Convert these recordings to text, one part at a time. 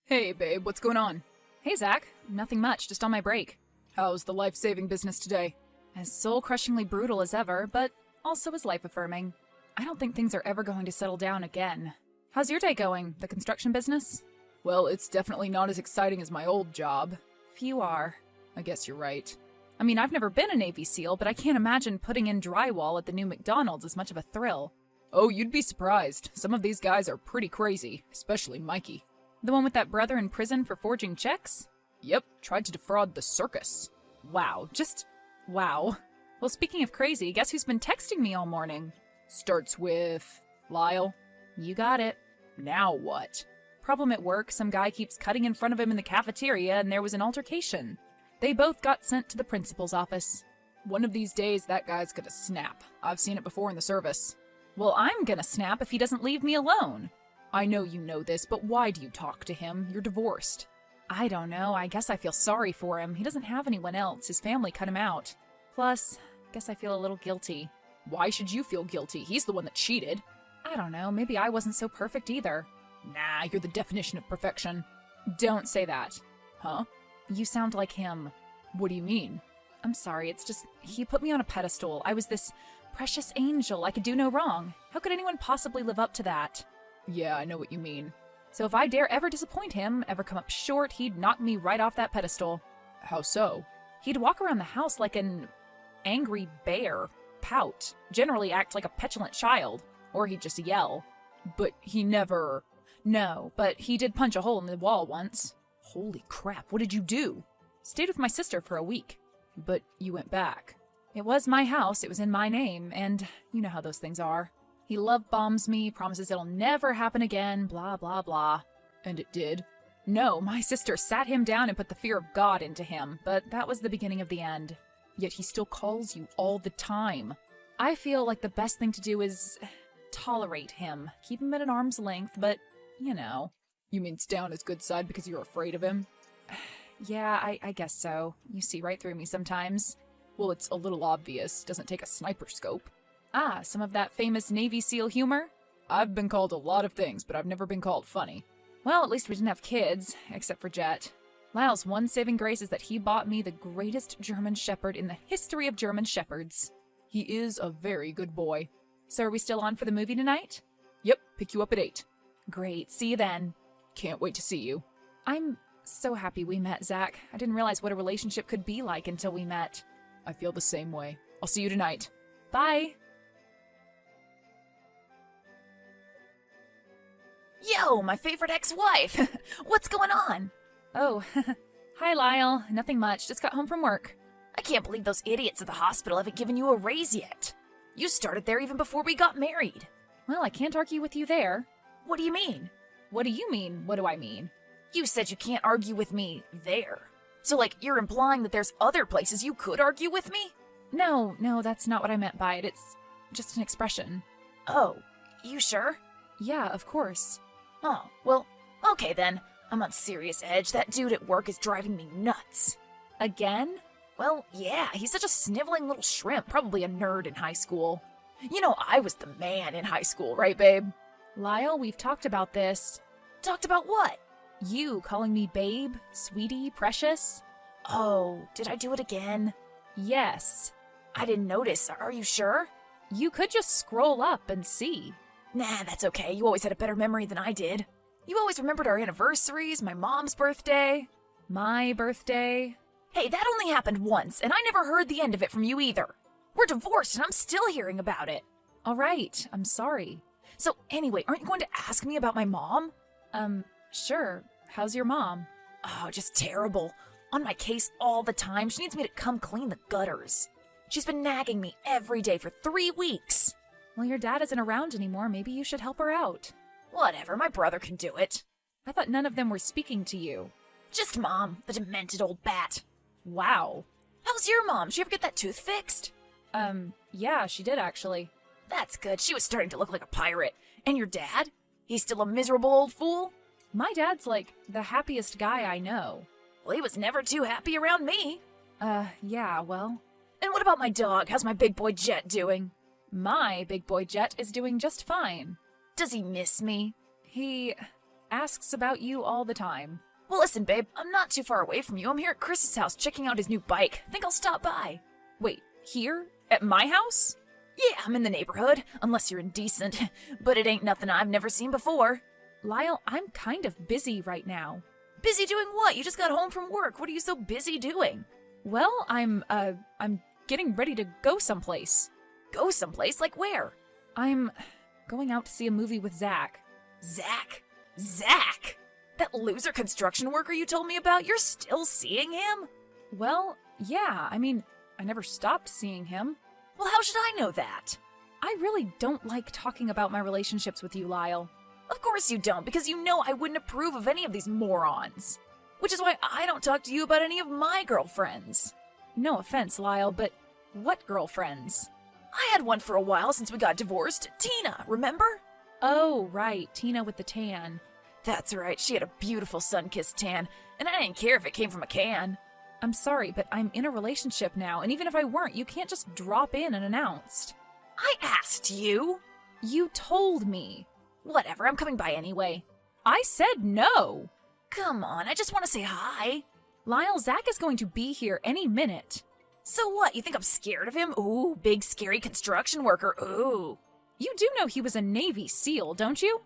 Hey, babe, what's going on? Hey, Zach. Nothing much, just on my break. How's the life-saving business today? As soul-crushingly brutal as ever, but also as life-affirming. I don't think things are ever going to settle down again. How's your day going? The construction business? Well, it's definitely not as exciting as my old job. Few are. I guess you're right. I mean, I've never been a Navy SEAL, but I can't imagine putting in drywall at the new McDonald's as much of a thrill. Oh, you'd be surprised. Some of these guys are pretty crazy, especially Mikey. The one with that brother in prison for forging checks? Yep, tried to defraud the circus. Wow, wow. Well, speaking of crazy, guess who's been texting me all morning? Starts with Lyle. You got it. Now what? Problem at work, some guy keeps cutting in front of him in the cafeteria and there was an altercation. They both got sent to the principal's office. One of these days, that guy's gonna snap. I've seen it before in the service. Well, I'm gonna snap if he doesn't leave me alone. I know you know this, but why do you talk to him? You're divorced. I don't know. I guess I feel sorry for him. He doesn't have anyone else. His family cut him out. Plus, I guess I feel a little guilty. Why should you feel guilty? He's the one that cheated. I don't know. Maybe I wasn't so perfect either. Nah, you're the definition of perfection. Don't say that. Huh? You sound like him. What do you mean? I'm sorry. It's just, he put me on a pedestal. I was this precious angel. I could do no wrong. How could anyone possibly live up to that? Yeah, I know what you mean. So if I dare ever disappoint him, ever come up short, he'd knock me right off that pedestal. How so? He'd walk around the house like an angry bear, pout, generally act like a petulant child, or he'd just yell. But he never... No, but he did punch a hole in the wall once. Holy crap, what did you do? Stayed with my sister for a week. But you went back. It was my house, it was in my name, and you know how those things are. He love bombs me, promises it'll never happen again, blah, blah, blah. And it did? No, my sister sat him down and put the fear of God into him, but that was the beginning of the end. Yet he still calls you all the time. I feel like the best thing to do is tolerate him. Keep him at an arm's length, but, you know. You mean stay on his good side because you're afraid of him? Yeah, I guess so. You see right through me sometimes. Well, it's a little obvious. Doesn't take a sniper scope. Ah, some of that famous Navy SEAL humor? I've been called a lot of things, but I've never been called funny. Well, at least we didn't have kids, except for Jet. Lyle's one saving grace is that he bought me the greatest German Shepherd in the history of German Shepherds. He is a very good boy. So are we still on for the movie tonight? Yep, pick you up at 8. Great, see you then. Can't wait to see you. I'm so happy we met, Zach. I didn't realize what a relationship could be like until we met. I feel the same way. I'll see you tonight. Bye! Yo, my favorite ex-wife! What's going on? Oh, hi Lyle. Nothing much. Just got home from work. I can't believe those idiots at the hospital haven't given you a raise yet. You started there even before we got married. Well, I can't argue with you there. What do you mean? What do you mean? What do I mean? You said you can't argue with me there. So, like, you're implying that there's other places you could argue with me? No, that's not what I meant by it. It's just an expression. Oh, you sure? Yeah, of course. Oh, well, okay then. I'm on serious edge. That dude at work is driving me nuts. Again? Well, yeah, he's such a sniveling little shrimp, probably a nerd in high school. You know, I was the man in high school, right, babe? Lyle, we've talked about this. Talked about what? You calling me babe, sweetie, precious? Oh, did I do it again? Yes. I didn't notice. Are you sure? You could just scroll up and see. Nah, that's okay. You always had a better memory than I did. You always remembered our anniversaries, my mom's birthday. My birthday. Hey, that only happened once, and I never heard the end of it from you either. We're divorced, and I'm still hearing about it. All right, I'm sorry. So anyway, aren't you going to ask me about my mom? Sure. How's your mom? Oh, just terrible. On my case all the time. She needs me to come clean the gutters. She's been nagging me every day for 3 weeks. Well, your dad isn't around anymore. Maybe you should help her out. Whatever, my brother can do it. I thought none of them were speaking to you. Just Mom, the demented old bat. Wow. How's your mom? She ever get that tooth fixed? Yeah, she did actually. That's good. She was starting to look like a pirate. And your dad? He's still a miserable old fool? My dad's like the happiest guy I know. Well, he was never too happy around me. Yeah, well. And what about my dog? How's my big boy Jet doing? My big boy Jet is doing just fine. Does he miss me? He asks about you all the time. Well, listen, babe, I'm not too far away from you. I'm here at Chris's house checking out his new bike. Think I'll stop by. Wait, here? At my house? Yeah, I'm in the neighborhood, unless you're indecent. But it ain't nothing I've never seen before. Lyle, I'm kind of busy right now. Busy doing what? You just got home from work. What are you so busy doing? Well, I'm getting ready to go someplace. Go someplace? Like where? I'm going out to see a movie with Zach. Zach? Zach? That loser construction worker you told me about? You're still seeing him? Well, yeah, I mean, I never stopped seeing him. Well, how should I know that? I really don't like talking about my relationships with you, Lyle. Of course you don't, because you know I wouldn't approve of any of these morons. Which is why I don't talk to you about any of my girlfriends. No offense, Lyle, but what girlfriends? I had one for a while since we got divorced. Tina, remember? Oh, right, Tina with the tan. That's right, she had a beautiful sun-kissed tan, and I didn't care if it came from a can. I'm sorry, but I'm in a relationship now, and even if I weren't, you can't just drop in unannounced. I asked you. You told me. Whatever, I'm coming by anyway. I said no. Come on, I just want to say hi. Lyle, Zach is going to be here any minute. So what, you think I'm scared of him? Ooh, big scary construction worker, ooh. You do know he was a Navy SEAL, don't you?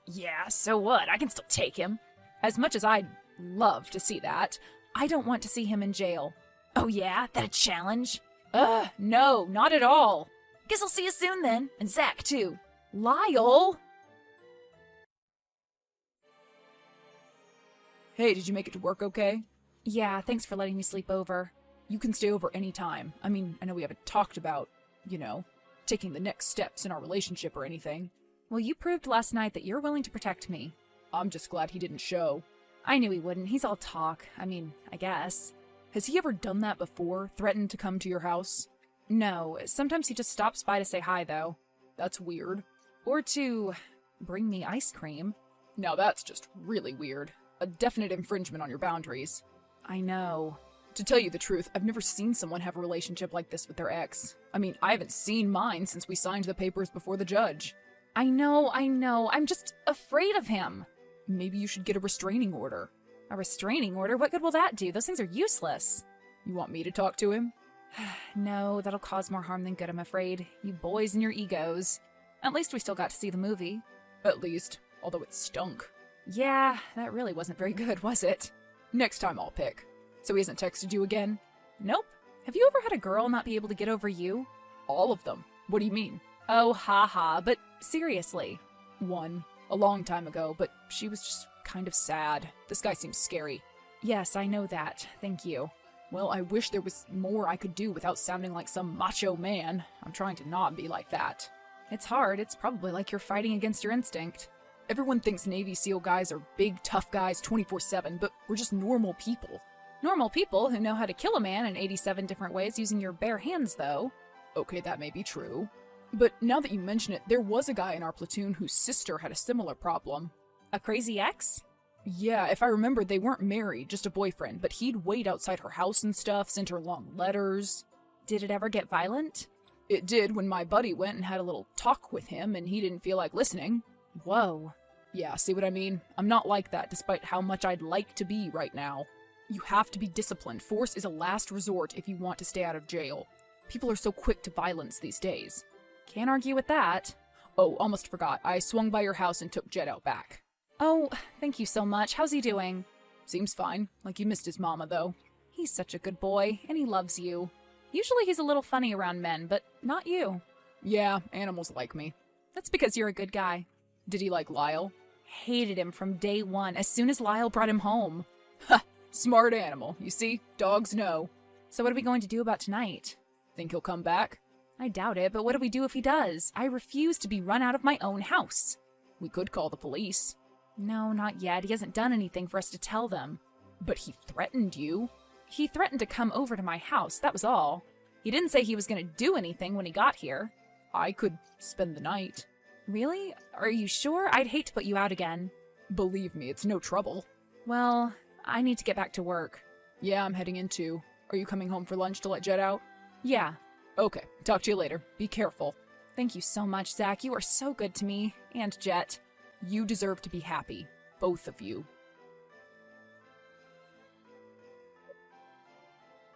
Yeah, so what? I can still take him. As much as I'd love to see that, I don't want to see him in jail. Oh yeah? That a challenge? No, not at all. Guess I'll see you soon then, and Zach too. Lyle! Hey, did you make it to work okay? Yeah, thanks for letting me sleep over. You can stay over any time. I mean, I know we haven't talked about, taking the next steps in our relationship or anything. Well, you proved last night that you're willing to protect me. I'm just glad he didn't show. I knew he wouldn't. He's all talk. I guess. Has he ever done that before? Threatened to come to your house? No, sometimes he just stops by to say hi, though. That's weird. Or to bring me ice cream. Now that's just really weird. A definite infringement on your boundaries. I know. To tell you the truth, I've never seen someone have a relationship like this with their ex. I mean, I haven't seen mine since we signed the papers before the judge. I know. I'm just afraid of him. Maybe you should get a restraining order. A restraining order? What good will that do? Those things are useless. You want me to talk to him? No, that'll cause more harm than good, I'm afraid. You boys and your egos. At least we still got to see the movie. At least, although it stunk. Yeah, that really wasn't very good, was it? Next time I'll pick. So he hasn't texted you again? Nope. Have you ever had a girl not be able to get over you? All of them. What do you mean? Oh, haha, but seriously. One. A long time ago, but she was just kind of sad. This guy seems scary. Yes, I know that. Thank you. Well, I wish there was more I could do without sounding like some macho man. I'm trying to not be like that. It's hard. It's probably like you're fighting against your instinct. Everyone thinks Navy SEAL guys are big, tough guys 24/7, but we're just normal people. Normal people who know how to kill a man in 87 different ways using your bare hands, though. Okay, that may be true. But now that you mention it, there was a guy in our platoon whose sister had a similar problem. A crazy ex? Yeah, if I remember, they weren't married, just a boyfriend, but he'd wait outside her house and stuff, sent her long letters. Did it ever get violent? It did when my buddy went and had a little talk with him, and he didn't feel like listening. Whoa. Yeah, see what I mean? I'm not like that, despite how much I'd like to be right now. You have to be disciplined. Force is a last resort if you want to stay out of jail. People are so quick to violence these days. Can't argue with that. Oh, almost forgot. I swung by your house and took Jet out back. Oh, thank you so much. How's he doing? Seems fine. Like you missed his mama, though. He's such a good boy, and he loves you. Usually he's a little funny around men, but not you. Yeah, animals like me. That's because you're a good guy. Did he like Lyle? Hated him from day one, as soon as Lyle brought him home. Ha! Smart animal. You see? Dogs know. So what are we going to do about tonight? Think he'll come back? I doubt it, but what do we do if he does? I refuse to be run out of my own house. We could call the police. No, not yet. He hasn't done anything for us to tell them. But he threatened you. He threatened to come over to my house, that was all. He didn't say he was going to do anything when he got here. I could spend the night. Really? Are you sure? I'd hate to put you out again. Believe me, it's no trouble. Well, I need to get back to work. Yeah, I'm heading in too. Are you coming home for lunch to let Jet out? Yeah. Okay, talk to you later. Be careful. Thank you so much, Zach. You are so good to me. And Jet. You deserve to be happy. Both of you.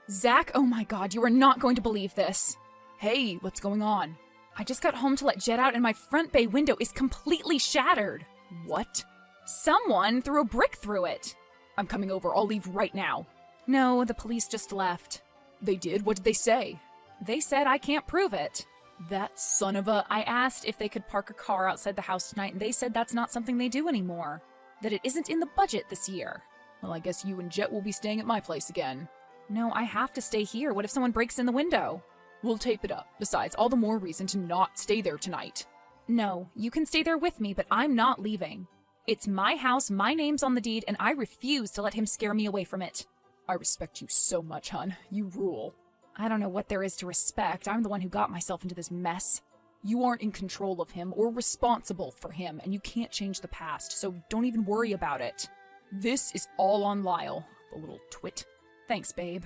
Zach, oh my god, you are not going to believe this. Hey, what's going on? I just got home to let Jet out and my front bay window is completely shattered. What? Someone threw a brick through it. I'm coming over. I'll leave right now. No, the police just left. They did? What did they say? They said I can't prove it. That son of a... I asked if they could park a car outside the house tonight, and they said that's not something they do anymore. That it isn't in the budget this year. Well, I guess you and Jet will be staying at my place again. No, I have to stay here. What if someone breaks in the window? We'll tape it up. Besides, all the more reason to not stay there tonight. No, you can stay there with me, but I'm not leaving. It's my house, my name's on the deed, and I refuse to let him scare me away from it. I respect you so much, hun. You rule. I don't know what there is to respect. I'm the one who got myself into this mess. You aren't in control of him or responsible for him, and you can't change the past, so don't even worry about it. This is all on Lyle, the little twit. Thanks, babe.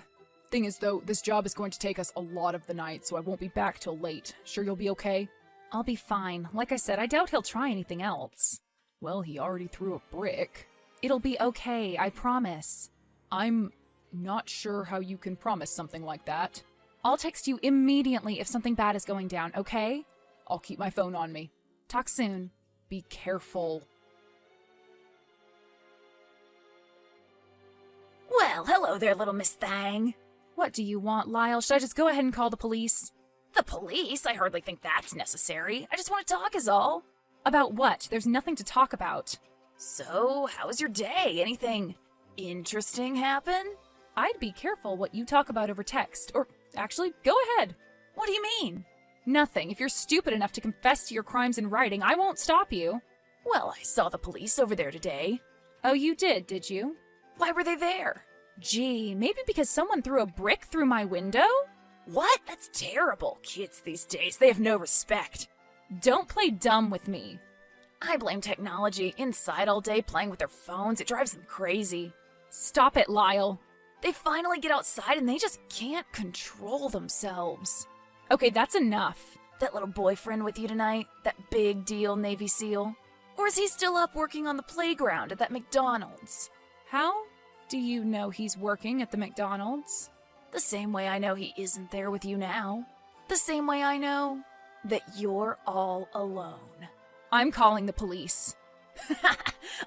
Thing is, though, this job is going to take us a lot of the night, so I won't be back till late. Sure you'll be okay? I'll be fine. Like I said, I doubt he'll try anything else. Well, he already threw a brick. It'll be okay, I promise. I'm not sure how you can promise something like that. I'll text you immediately if something bad is going down, okay? I'll keep my phone on me. Talk soon. Be careful. Well, hello there, little Miss Thang. What do you want, Lyle? Should I just go ahead and call the police? The police? I hardly think that's necessary. I just want to talk is all. About what? There's nothing to talk about. So, how was your day? Anything interesting happen? I'd be careful what you talk about over text. Or, actually, go ahead. What do you mean? Nothing. If you're stupid enough to confess to your crimes in writing, I won't stop you. Well, I saw the police over there today. Oh, you did you? Why were they there? Gee, maybe because someone threw a brick through my window? What? That's terrible. Kids these days, they have no respect. Don't play dumb with me. I blame technology. Inside all day playing with their phones, it drives them crazy. Stop it, Lyle. They finally get outside and they just can't control themselves. Okay, that's enough. That little boyfriend with you tonight? That big deal Navy SEAL? Or is he still up working on the playground at that McDonald's? How do you know he's working at the McDonald's? The same way I know he isn't there with you now. The same way I know that you're all alone. I'm calling the police.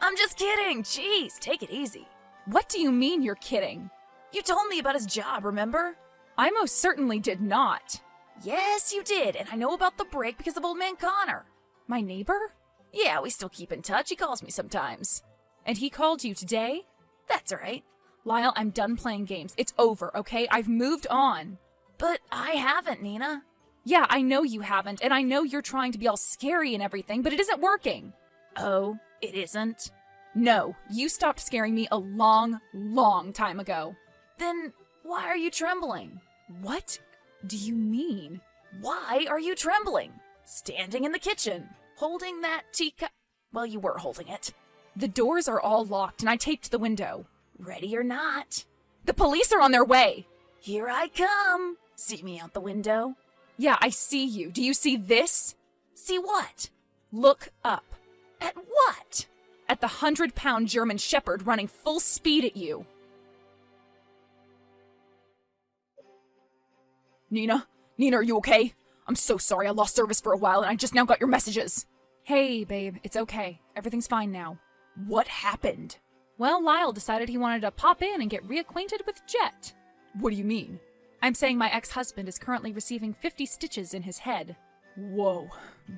I'm just kidding. Jeez, take it easy. What do you mean you're kidding? You told me about his job, remember? I most certainly did not. Yes, you did, and I know about the break because of old man Connor. My neighbor? Yeah, we still keep in touch. He calls me sometimes. And he called you today? That's right. Lyle, I'm done playing games. It's over, okay? I've moved on. But I haven't, Nina. Yeah, I know you haven't, and I know you're trying to be all scary and everything, but it isn't working. Oh, it isn't? No, you stopped scaring me a long, long time ago. Then why are you trembling? What do you mean? Why are you trembling? Standing in the kitchen, holding that teacup. Well, you were holding it. The doors are all locked, and I taped the window. Ready or not. The police are on their way. Here I come. See me out the window? Yeah, I see you. Do you see this? See what? Look up. At what? At the 100-pound German Shepherd running full speed at you. Nina? Nina, are you okay? I'm so sorry I lost service for a while and I just now got your messages. Hey, babe, it's okay. Everything's fine now. What happened? Well, Lyle decided he wanted to pop in and get reacquainted with Jet. What do you mean? I'm saying my ex-husband is currently receiving 50 stitches in his head. Whoa.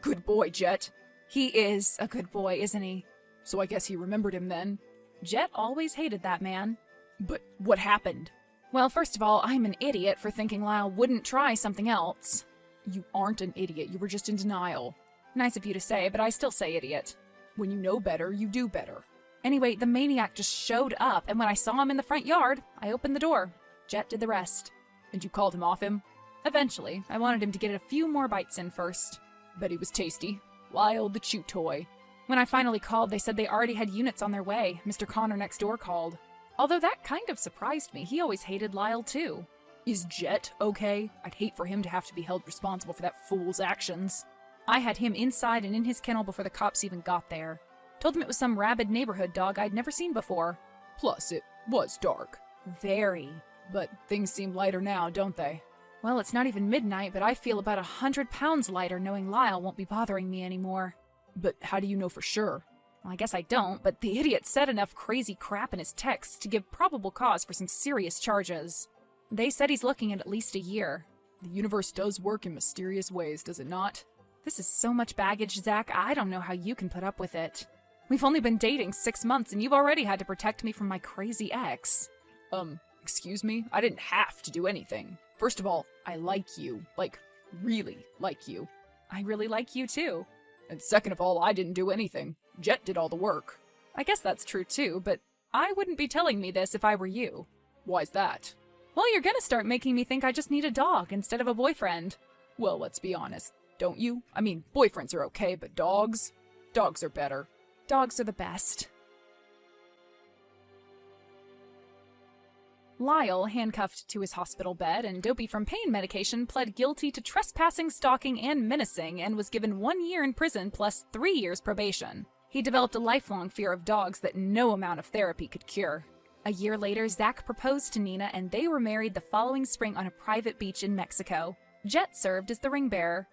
Good boy, Jet. He is a good boy, isn't he? So I guess he remembered him then. Jet always hated that man. But what happened? Well, first of all, I'm an idiot for thinking Lyle wouldn't try something else. You aren't an idiot. You were just in denial. Nice of you to say, but I still say idiot. When you know better, you do better. Anyway, the maniac just showed up, and when I saw him in the front yard, I opened the door. Jet did the rest. And you called him off him? Eventually. I wanted him to get a few more bites in first. Bet he was tasty. Lyle the chew toy. When I finally called, they said they already had units on their way. Mr. Connor next door called. Although that kind of surprised me. He always hated Lyle, too. Is Jet okay? I'd hate for him to have to be held responsible for that fool's actions. I had him inside and in his kennel before the cops even got there. Told him it was some rabid neighborhood dog I'd never seen before. Plus, it was dark. Very. But things seem lighter now, don't they? Well, it's not even midnight, but I feel about 100 pounds lighter knowing Lyle won't be bothering me anymore. But how do you know for sure? Well, I guess I don't, but the idiot said enough crazy crap in his texts to give probable cause for some serious charges. They said he's looking at least a year. The universe does work in mysterious ways, does it not? This is so much baggage, Zach, I don't know how you can put up with it. We've only been dating 6 months and you've already had to protect me from my crazy ex. Excuse me? I didn't have to do anything. First of all, I like you. Like, really like you. I really like you too. And second of all, I didn't do anything. Jet did all the work. I guess that's true too, but I wouldn't be telling me this if I were you. Why's that? Well, you're gonna start making me think I just need a dog instead of a boyfriend. Well, let's be honest, don't you? I mean, boyfriends are okay, but dogs? Dogs are better. Dogs are the best. Lyle, handcuffed to his hospital bed and dopey from pain medication, pled guilty to trespassing, stalking, and menacing and was given 1 year in prison plus 3 years probation. He developed a lifelong fear of dogs that no amount of therapy could cure. A year later, Zach proposed to Nina and they were married the following spring on a private beach in Mexico. Jet served as the ring bearer.